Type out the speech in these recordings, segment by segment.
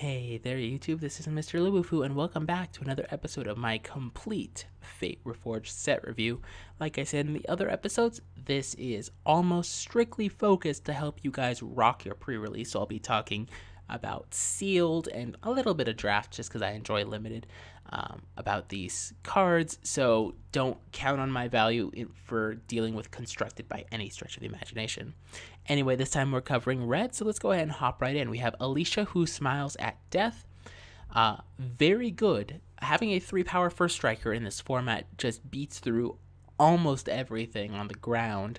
Hey there, YouTube. This is Mr. Lubufu, and welcome back to another episode of my complete Fate Reforged set review. Like I said in the other episodes, this is almost strictly focused to help you guys rock your pre-release. So I'll be talking about sealed and a little bit of draft just because I enjoy limited about these cards. So don't count on my value for dealing with constructed by any stretch of the imagination. Anyway, this time we're covering red, so let's go ahead and hop right in. We have Alicia, who smiles at death. Very good. Having a 3-power first striker in this format just beats through almost everything on the ground,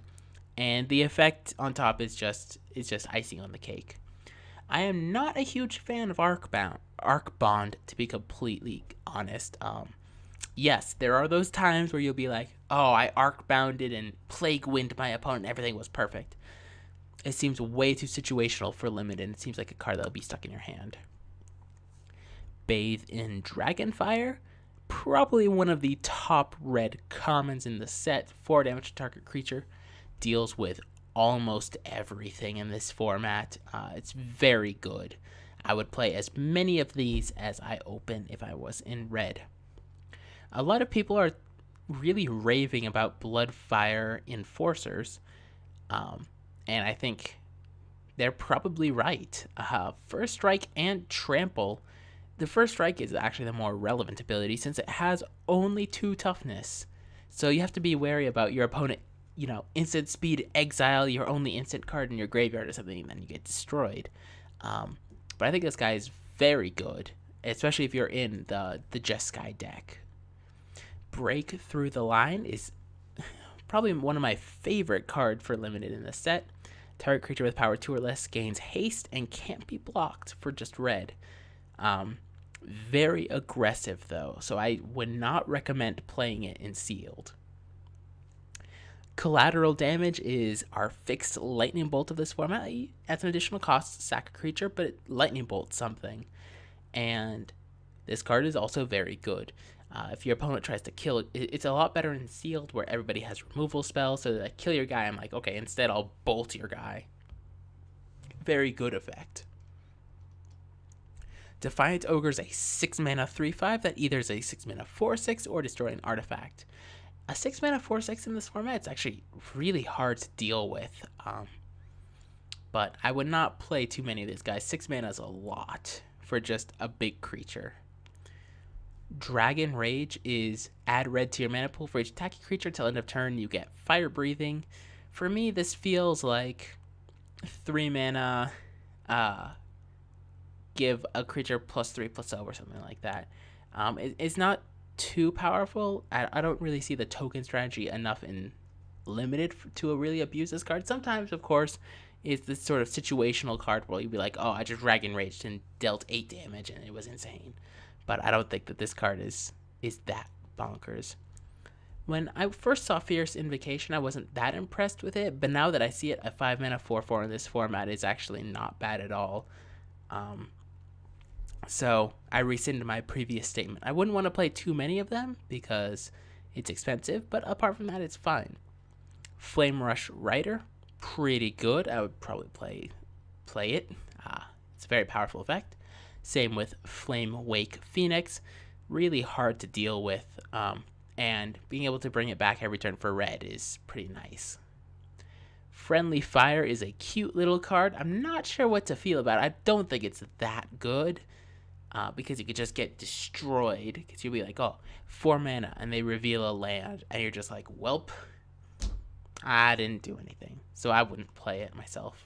and the effect on top is just icing on the cake. I am not a huge fan of Arc Bond, to be completely honest. Yes, there are those times where you'll be like, oh, I Arc Bounded and Plague Wind my opponent and everything was perfect. It seems way too situational for limited, and it seems like a card that'll be stuck in your hand. Bathe in Dragonfire, probably one of the top red commons in the set. 4 damage to target creature, deals with almost everything in this format. It's very good. I would play as many of these as I open if I was in red. A lot of people are really raving about Bloodfire Enforcers, and I think they're probably right. First Strike and Trample. The First Strike is actually the more relevant ability since it has only 2 toughness. So you have to be wary about your opponent, instant speed exile your only instant card in your graveyard or something, and then you get destroyed. But I think this guy is very good, especially if you're in the Jeskai deck. Break Through the Line is probably one of my favorite cards for limited in the set. Target creature with power 2 or less gains haste and can't be blocked for just red. Very aggressive though, so I would not recommend playing it in sealed. Collateral Damage is our fixed lightning bolt of this format. At an additional cost, sack a creature, but it lightning bolts something. And this card is also very good. If your opponent tries to kill it, it's a lot better in sealed where everybody has removal spells. So that I kill your guy, I'm like, okay, instead I'll bolt your guy. Very good effect. Defiant Ogre is a 6-mana 3/5 that either is a 6-mana 4/6 or destroy an artifact. A 6-mana 4/6 in this format is actually really hard to deal with. But I would not play too many of these guys. 6 mana is a lot for just a big creature. Dragon Rage is add red to your mana pool for each attacking creature till end of turn. You get Fire Breathing. For me, this feels like 3 mana, give a creature +3/+0 or something like that. It's not too powerful. I don't really see the token strategy enough in limited to really abuse this card. Sometimes, of course, it's this sort of situational card where you'd be like, oh, I just Dragon Raged and dealt 8 damage and it was insane. But I don't think that this card is that bonkers. When I first saw Fierce Invocation, I wasn't that impressed with it, but now that I see it, a 5-mana 4/4 in this format is actually not bad at all. So I rescind my previous statement. I wouldn't want to play too many of them because it's expensive, but apart from that, it's fine. Flame Rush Rider, pretty good. I would probably play it. It's a very powerful effect. Same with Flame Wake Phoenix, really hard to deal with, and being able to bring it back every turn for red is pretty nice. Friendly Fire is a cute little card. I'm not sure what to feel about it. I don't think it's that good, because you could just get destroyed, because you'll be like, oh, 4 mana, and they reveal a land, and you're just like, welp, I didn't do anything, so I wouldn't play it myself.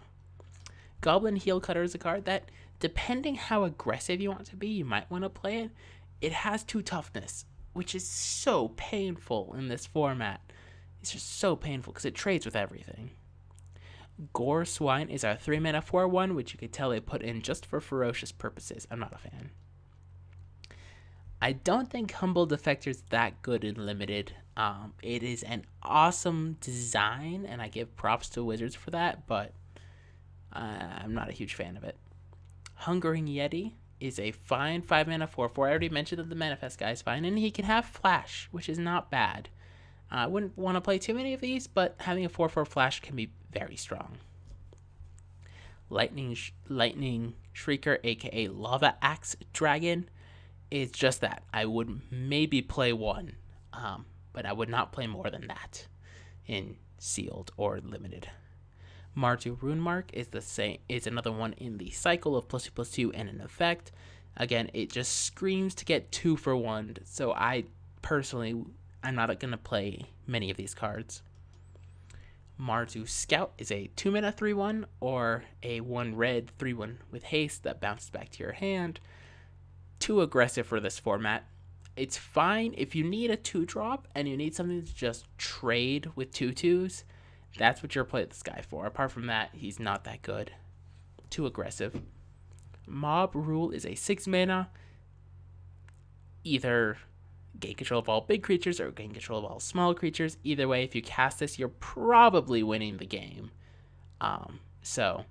Goblin Heel Cutter is a card that, depending how aggressive you want to be, you might want to play it. It has 2 toughness, which is so painful in this format. It's just so painful because it trades with everything. Gore Swine is our 3-mana 4/1, which you could tell they put in just for ferocious purposes. I'm not a fan. I don't think Humble Defector is that good in limited. It is an awesome design, and I give props to Wizards for that, but I'm not a huge fan of it. Hungering Yeti is a fine 5-mana 4/4. I already mentioned that the Manifest guy is fine, and he can have Flash, which is not bad. I wouldn't want to play too many of these, but having a 4/4 Flash can be very strong. Lightning Shrieker, aka Lava Axe Dragon, is just that. I would maybe play one, but I would not play more than that in sealed or limited. Mardu Rune Mark is the same. Is another one in the cycle of +2/+2 and an effect. Again, it just screams to get 2 for 1. So I'm not gonna play many of these cards. Mardu Scout is a 2-mana 3/1 or a 1 red 3/1 with haste that bounces back to your hand. Too aggressive for this format. It's fine if you need a 2-drop and you need something to just trade with 2/2s. That's what you're playing this guy for. Apart from that, he's not that good. Too aggressive. Mob Rule is a 6-mana. Either gain control of all big creatures or gain control of all small creatures. Either way, if you cast this, you're probably winning the game. So,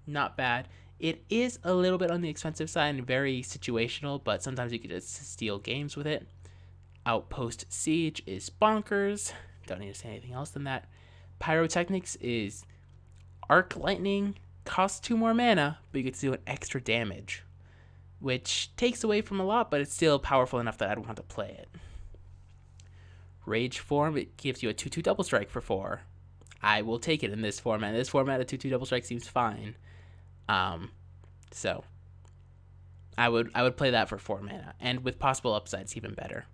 not bad. It is a little bit on the expensive side and very situational, but sometimes you can just steal games with it. Outpost Siege is bonkers. Don't need to say anything else than that. Pyrotechnics is Arc Lightning, costs 2 more mana, but you get to do an extra damage, which takes away from a lot, but it's still powerful enough that I'd want to play it. Rage Form, it gives you a 2/2 double strike for 4. I will take it in this format. In this format, a 2/2 double strike seems fine. So I would play that for 4 mana, and with possible upsides, even better.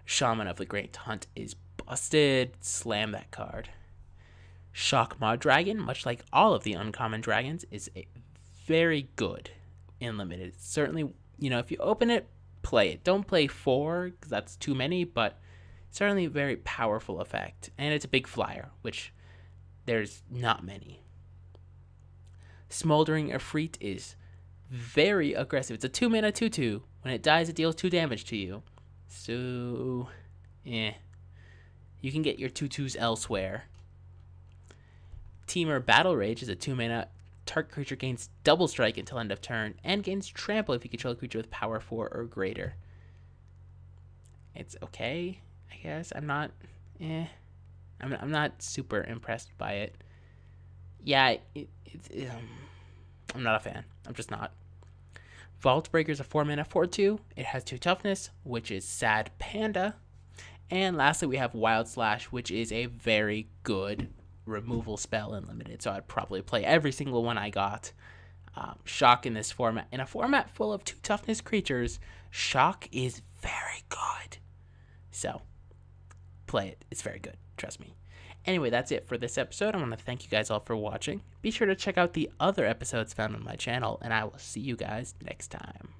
Shaman of the Great Hunt is busted. Slam that card. Shock Maw Dragon, much like all of the uncommon dragons, is very good in limited. Certainly, if you open it, play it. Don't play 4 because that's too many, but certainly a very powerful effect. And it's a big flyer, which there's not many. Smoldering Efreet is very aggressive. It's a 2-mana 2/2. When it dies, it deals 2 damage to you. So, you can get your 2/2s elsewhere. Teamer Battle Rage is a 2-mana. Target creature gains double strike until end of turn and gains trample if you control a creature with power 4 or greater. It's okay, I guess. I'm not super impressed by it. Yeah, I'm not a fan. I'm just not. Vault Breaker is a 4-mana 4/2. It has 2 toughness, which is Sad Panda. And lastly, we have Wild Slash, which is a very good removal spell in limited. So I'd probably play every single one I got. Shock in this format. In a format full of 2 toughness creatures, Shock is very good. So play it. It's very good. Trust me. Anyway, that's it for this episode. I want to thank you guys all for watching. Be sure to check out the other episodes found on my channel, and I will see you guys next time.